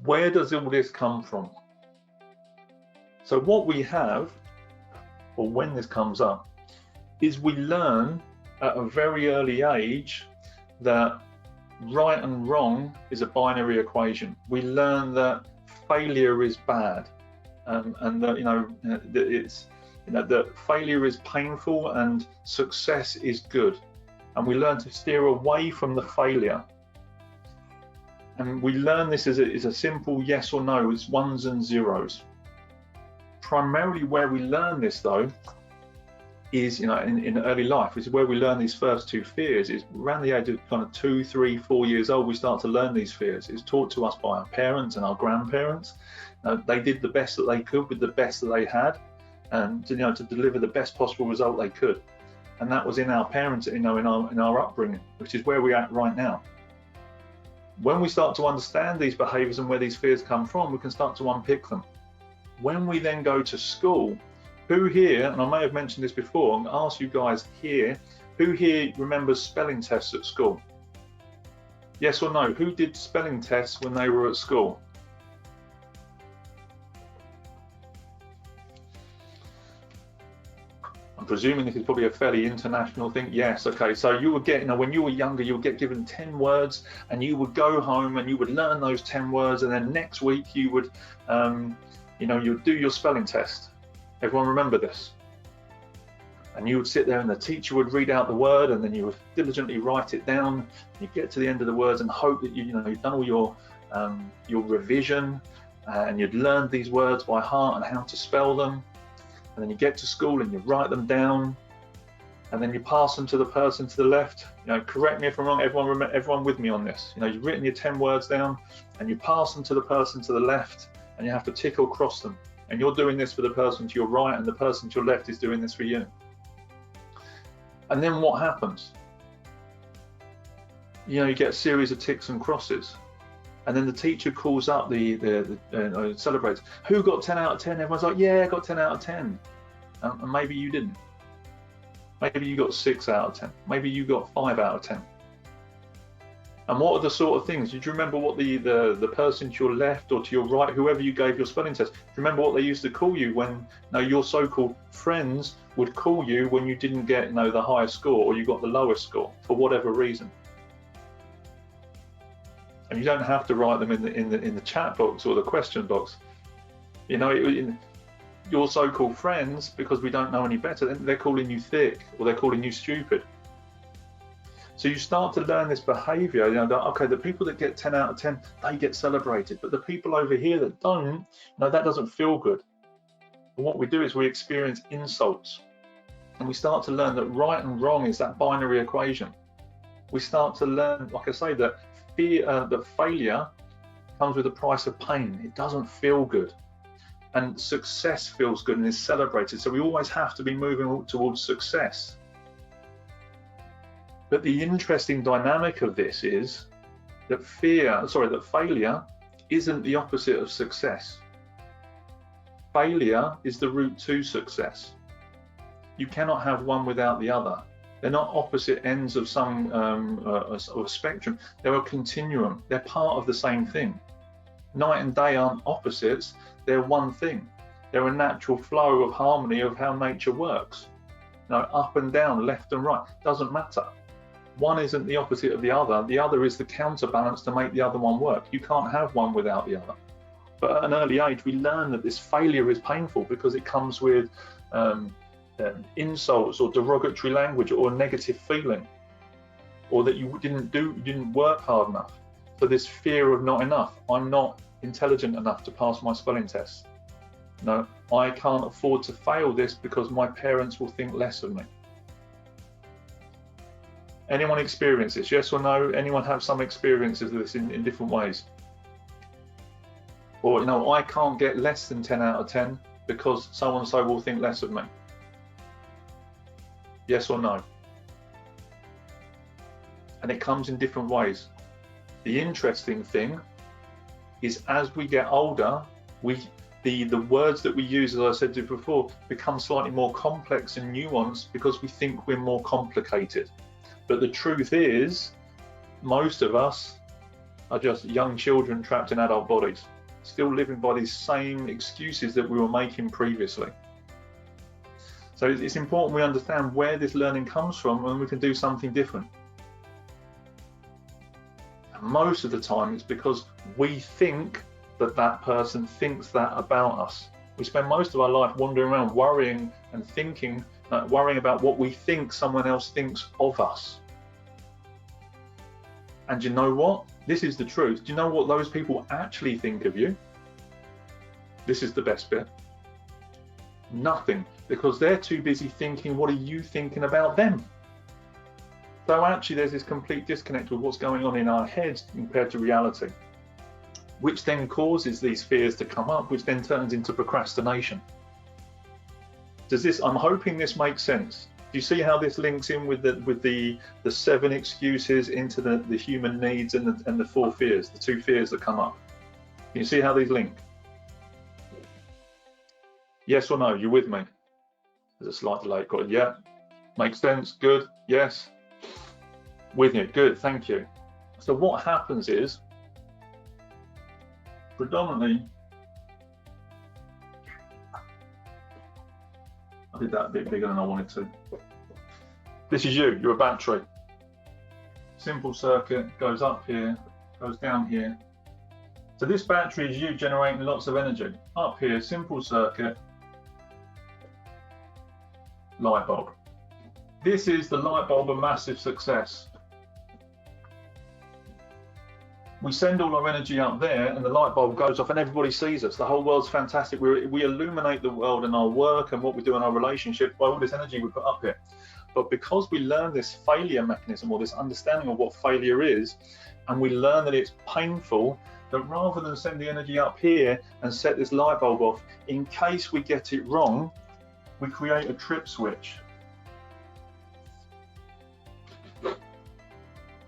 Where does all this come from? So what we have, or when this comes up, is we learn at a very early age that right and wrong is a binary equation. We learn that failure is bad, and that that failure is painful and success is good, and we learn to steer away from the failure. And we learn this as a simple yes or no, it's ones and zeros. Primarily where we learn this though is in early life, is where we learn these first two fears. Is around the age of kind of 2, 3, 4 years old, we start to learn these fears. It's taught to us by our parents and our grandparents. They did the best that they could with the best that they had, and to deliver the best possible result they could. And that was in our parents, in our upbringing, which is where we're at right now. When we start to understand these behaviors and where these fears come from, we can start to unpick them. When we then go to school, who here, and I may have mentioned this before, I'm going to ask you guys here, who here remembers spelling tests at school? Yes or no? Who did spelling tests when they were at school? I'm presuming this is probably a fairly international thing. Yes, okay. So you would get, when you were younger, you would get given 10 words and you would go home and you would learn those 10 words, and then next week you would, you'd do your spelling test. Everyone remember this? And you would sit there and the teacher would read out the word, and then you would diligently write it down. You get to the end of the words and hope that you've done all your revision, and you'd learned these words by heart and how to spell them. And then you get to school and you write them down, and then you pass them to the person to the left. Correct me if I'm wrong. Everyone with me on this. You've written your 10 words down, and you pass them to the person to the left, and you have to tick or cross them. And you're doing this for the person to your right, and the person to your left is doing this for you. And then what happens? You get a series of ticks and crosses. And then the teacher calls up celebrates. Who got 10 out of 10? Everyone's like, yeah, I got 10 out of 10. And maybe you didn't. Maybe you got 6 out of 10. Maybe you got 5 out of 10. And what are the sort of things? Did you remember what the person to your left or to your right, whoever you gave your spelling test, do you remember what they used to call you when your so-called friends would call you when you didn't get the highest score, or you got the lowest score for whatever reason? And you don't have to write them in the chat box or the question box. Your so-called friends, because we don't know any better, they're calling you thick, or they're calling you stupid. So you start to learn this behavior, that, okay, the people that get 10 out of 10, they get celebrated, but the people over here that don't, that doesn't feel good. And what we do is we experience insults, and we start to learn that right and wrong is that binary equation. We start to learn, like I say, that that failure comes with a price of pain. It doesn't feel good, and success feels good and is celebrated. So we always have to be moving towards success. But the interesting dynamic of this is that failure isn't the opposite of success. Failure is the route to success. You cannot have one without the other. They're not opposite ends of some of a spectrum. They're a continuum. They're part of the same thing. Night and day aren't opposites. They're one thing. They're a natural flow of harmony of how nature works. Up and down, left and right, doesn't matter. One isn't the opposite of the other. The other is the counterbalance to make the other one work. You can't have one without the other. But at an early age, we learn that this failure is painful because it comes with insults or derogatory language or a negative feeling, or that you didn't work hard enough. So this fear of not enough. I'm not intelligent enough to pass my spelling test. No, I can't afford to fail this because my parents will think less of me. Anyone experience this? Yes or no? Anyone have some experiences of this in different ways? Or I can't get less than 10 out of 10 because so and so will think less of me. Yes or no? And it comes in different ways. The interesting thing is, as we get older, the words that we use, as I said to you before, become slightly more complex and nuanced because we think we're more complicated. But the truth is, most of us are just young children trapped in adult bodies, still living by these same excuses that we were making previously. So it's important we understand where this learning comes from and we can do something different. And most of the time it's because we think that that person thinks that about us. We spend most of our life wandering around worrying and thinking, worrying about what we think someone else thinks of us. And you know what? This is the truth. Do you know what those people actually think of you? This is the best bit. Nothing, because they're too busy thinking, what are you thinking about them? So actually there's this complete disconnect with what's going on in our heads compared to reality, which then causes these fears to come up, which then turns into procrastination. I'm hoping this makes sense. Do you see how this links in with the 7 excuses into the human needs and the 4 fears, the 2 fears that come up? Can you see how these link? Yes or no? You with me? There's a slight delay. Got it? Yeah. Makes sense. Good. Yes. With you. Good. Thank you. So what happens is, predominantly, I did that a bit bigger than I wanted to. This is you. You're a battery. Simple circuit goes up here, goes down here. So this battery is you generating lots of energy. Up here, simple circuit, light bulb. This is the light bulb of massive success. We send all our energy up there and the light bulb goes off and everybody sees us. The whole world's fantastic. We illuminate the world in our work and what we do in our relationship by all this energy we put up here. But because we learn this failure mechanism or this understanding of what failure is, and we learn that it's painful, that rather than send the energy up here and set this light bulb off, in case we get it wrong, we create a trip switch.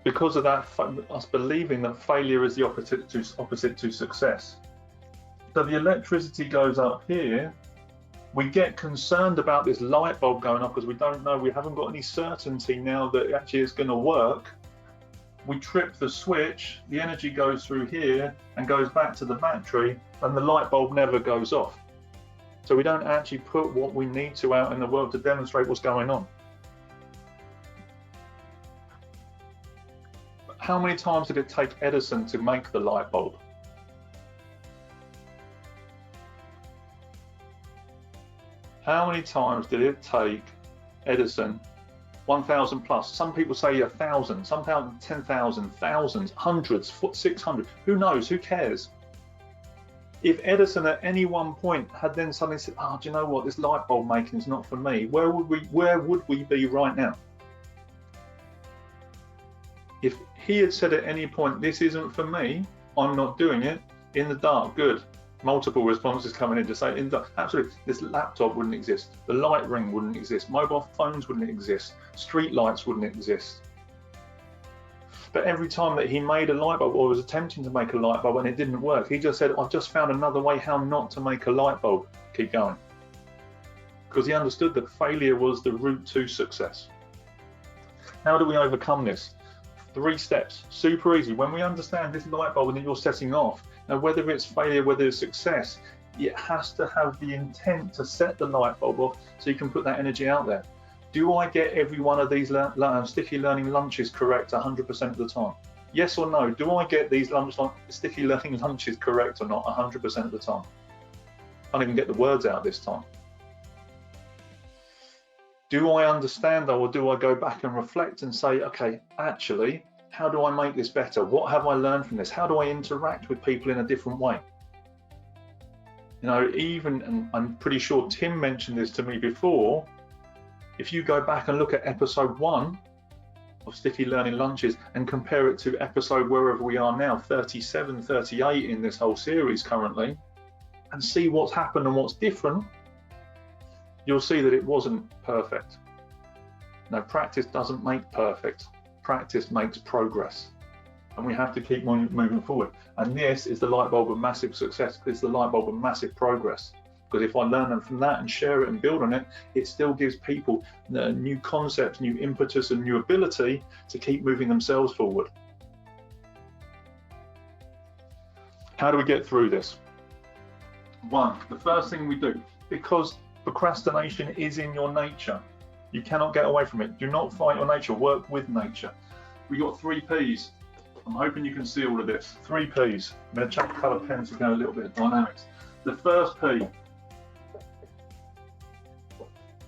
Because of that, us believing that failure is the opposite to success. So the electricity goes up here. We get concerned about this light bulb going off because we don't know, we haven't got any certainty now that actually it's going to work. We trip the switch, the energy goes through here and goes back to the battery, and the light bulb never goes off. So we don't actually put what we need to out in the world to demonstrate what's going on. How many times did it take Edison to make the light bulb? How many times did it take Edison? 1,000 plus. Some people say 1,000, some 10,000, thousands, hundreds, 600. Who knows? Who cares? If Edison at any one point had then suddenly said, "Oh, do you know what? This light bulb making is not for me," where would we be right now? If he had said at any point, "This isn't for me, I'm not doing it," in the dark, good. Multiple responses coming in to say, absolutely, this laptop wouldn't exist, the light ring wouldn't exist, mobile phones wouldn't exist, street lights wouldn't exist. But every time that he made a light bulb or was attempting to make a light bulb and it didn't work, he just said, "I've just found another way how not to make a light bulb." Keep going. Because he understood that failure was the route to success. How do we overcome this? 3 steps, super easy. When we understand this light bulb that you're setting off, now whether it's failure, whether it's success, it has to have the intent to set the light bulb off so you can put that energy out there. Do I get every one of these sticky learning lunches correct 100% of the time? Yes or no? Do I get these sticky learning lunches correct or not 100% of the time? I can't even get the words out this time. Do I understand though, or do I go back and reflect and say, okay, actually, how do I make this better? What have I learned from this? How do I interact with people in a different way? You know, and I'm pretty sure Tim mentioned this to me before, if you go back and look at episode 1 of Sticky Learning Lunches and compare it to episode wherever we are now, 37, 38 in this whole series currently, and see what's happened and what's different, you'll see that it wasn't perfect. Now, practice doesn't make perfect. Practice makes progress. And we have to keep moving forward. And this is the light bulb of massive success. It's the light bulb of massive progress. Because if I learn from that and share it and build on it, it still gives people new concepts, new impetus, and new ability to keep moving themselves forward. How do we get through this? One, the first thing we do, because procrastination is in your nature, you cannot get away from it. Do not fight your nature, work with nature. We got 3 P's. I'm hoping you can see all of this. 3 P's. I'm going to chuck coloured pens to go a little bit of dynamics. The first P,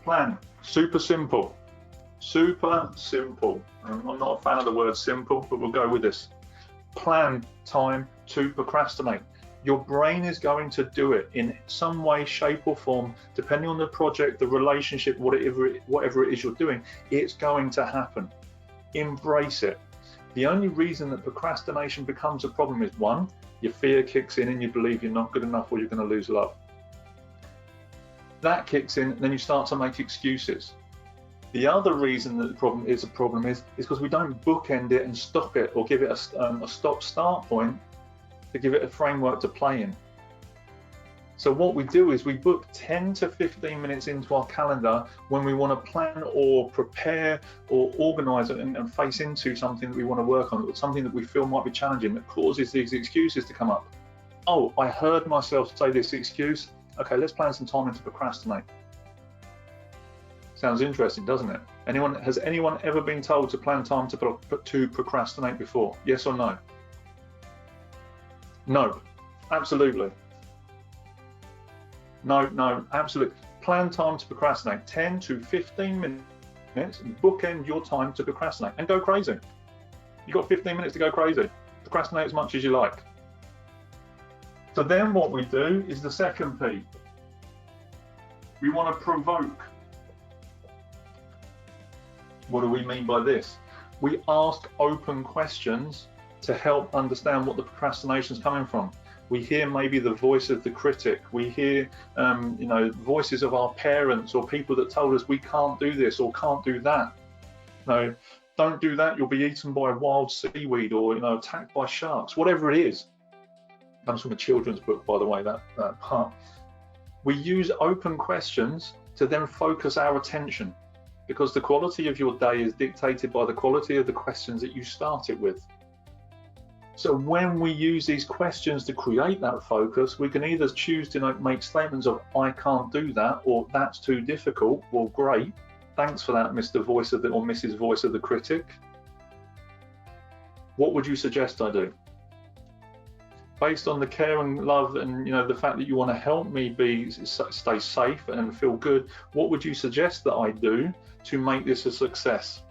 plan. Super simple. Super simple. I'm not a fan of the word simple, but we'll go with this. Plan time to procrastinate. Your brain is going to do it in some way, shape or form, depending on the project, the relationship, whatever it is you're doing, it's going to happen. Embrace it. The only reason that procrastination becomes a problem is, one, your fear kicks in and you believe you're not good enough or you're going to lose love. That kicks in and then you start to make excuses. The other reason that the problem is because we don't bookend it and stop it or give it a stop-start point to give it a framework to play in. So what we do is we book 10 to 15 minutes into our calendar when we want to plan or prepare or organise and face into something that we want to work on, or something that we feel might be challenging that causes these excuses to come up. Oh, I heard myself say this excuse. Okay, let's plan some time to procrastinate. Sounds interesting, doesn't it? Has anyone ever been told to plan time to procrastinate before? Yes or no? No, absolutely. No, absolutely. Plan time to procrastinate. 10 to 15 minutes, bookend your time to procrastinate and go crazy. You've got 15 minutes to go crazy. Procrastinate as much as you like. So then what we do is the second P. We want to provoke. What do we mean by this? We ask open questions to help understand what the procrastination is coming from. We hear maybe the voice of the critic. We hear, voices of our parents or people that told us we can't do this or can't do that. No, don't do that. You'll be eaten by wild seaweed or attacked by sharks. Whatever it is. Comes from a children's book, by the way. That part. We use open questions to then focus our attention, because the quality of your day is dictated by the quality of the questions that you start it with. So when we use these questions to create that focus, we can either choose to make statements of I can't do that, or that's too difficult. Well, great, thanks for that, Mr. Voice of the or Mrs. Voice of the critic. What would you suggest I do? Based on the care and love and the fact that you want to help me stay safe and feel good, what would you suggest that I do to make this a success?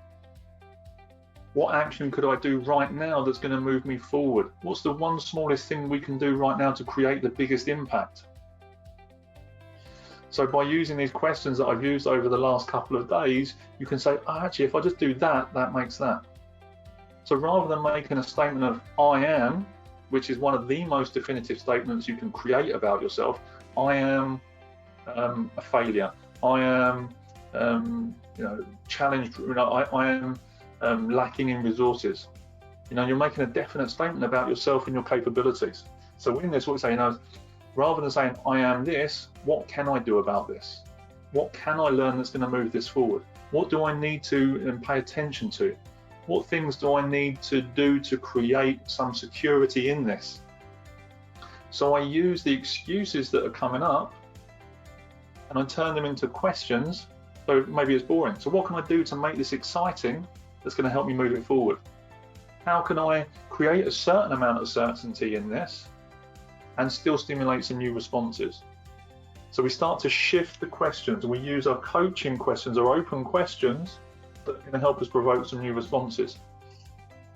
What action could I do right now that's going to move me forward? What's the one smallest thing we can do right now to create the biggest impact? So by using these questions that I've used over the last couple of days, you can say, oh, actually, if I just do that, that makes that. So rather than making a statement of I am, which is one of the most definitive statements you can create about yourself, I am a failure. I am challenged. I am lacking in resources. You're making a definite statement about yourself and your capabilities. So in this, what we're saying is, rather than saying I am this, what can I do about this? What can I learn that's going to move this forward? What do I need to pay attention to? What things do I need to do to create some security in this? So I use the excuses that are coming up and I turn them into questions. So maybe it's boring. So what can I do to make this exciting that's going to help me move it forward? How can I create a certain amount of certainty in this and still stimulate some new responses? So we start to shift the questions and we use our coaching questions or open questions that are going to help us provoke some new responses.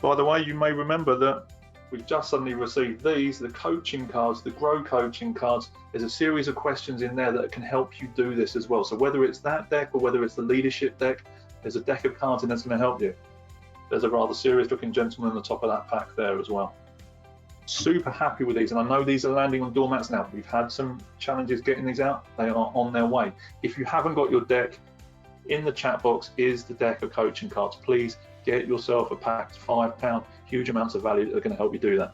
By the way, you may remember that we've just suddenly received the coaching cards, the Grow coaching cards. There's a series of questions in there that can help you do this as well. So whether it's that deck or whether it's the leadership deck, there's a deck of cards in that's going to help you. There's a rather serious looking gentleman on the top of that pack there as well. Super happy with these, and I know these are landing on doormats now. We've had some challenges getting these out. They are on their way. If you haven't got your deck, in the chat box is the deck of coaching cards. Please get yourself a pack, £5, huge amounts of value that are going to help you do that.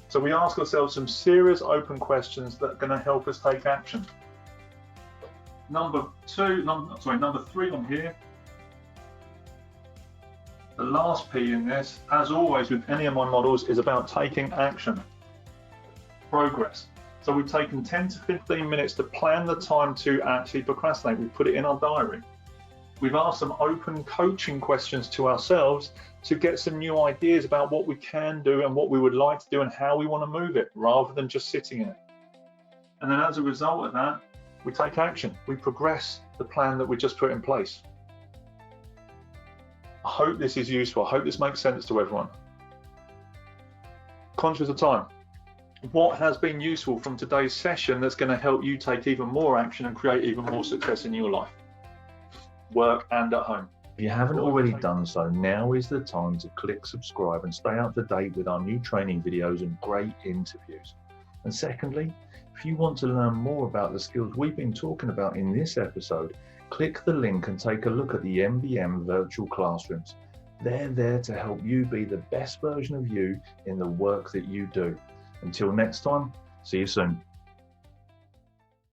So we ask ourselves some serious open questions that are going to help us take action. Number 3 on here. The last P in this, as always with any of my models, is about taking action. progress. So we've taken 10 to 15 minutes to plan the time to actually procrastinate. We put it in our diary. We've asked some open coaching questions to ourselves to get some new ideas about what we can do and what we would like to do and how we want to move it, rather than just sitting in it. And then as a result of that, we take action. We progress the plan that we just put in place. I hope this is useful. I hope this makes sense to everyone. Conscious of time. What has been useful from today's session that's going to help you take even more action and create even more success in your life, work and at home? If you haven't already done so, now is the time to click subscribe and stay up to date with our new training videos and great interviews. And secondly, if you want to learn more about the skills we've been talking about in this episode, click the link and take a look at the MBM virtual classrooms. They're there to help you be the best version of you in the work that you do. Until next time, see you soon.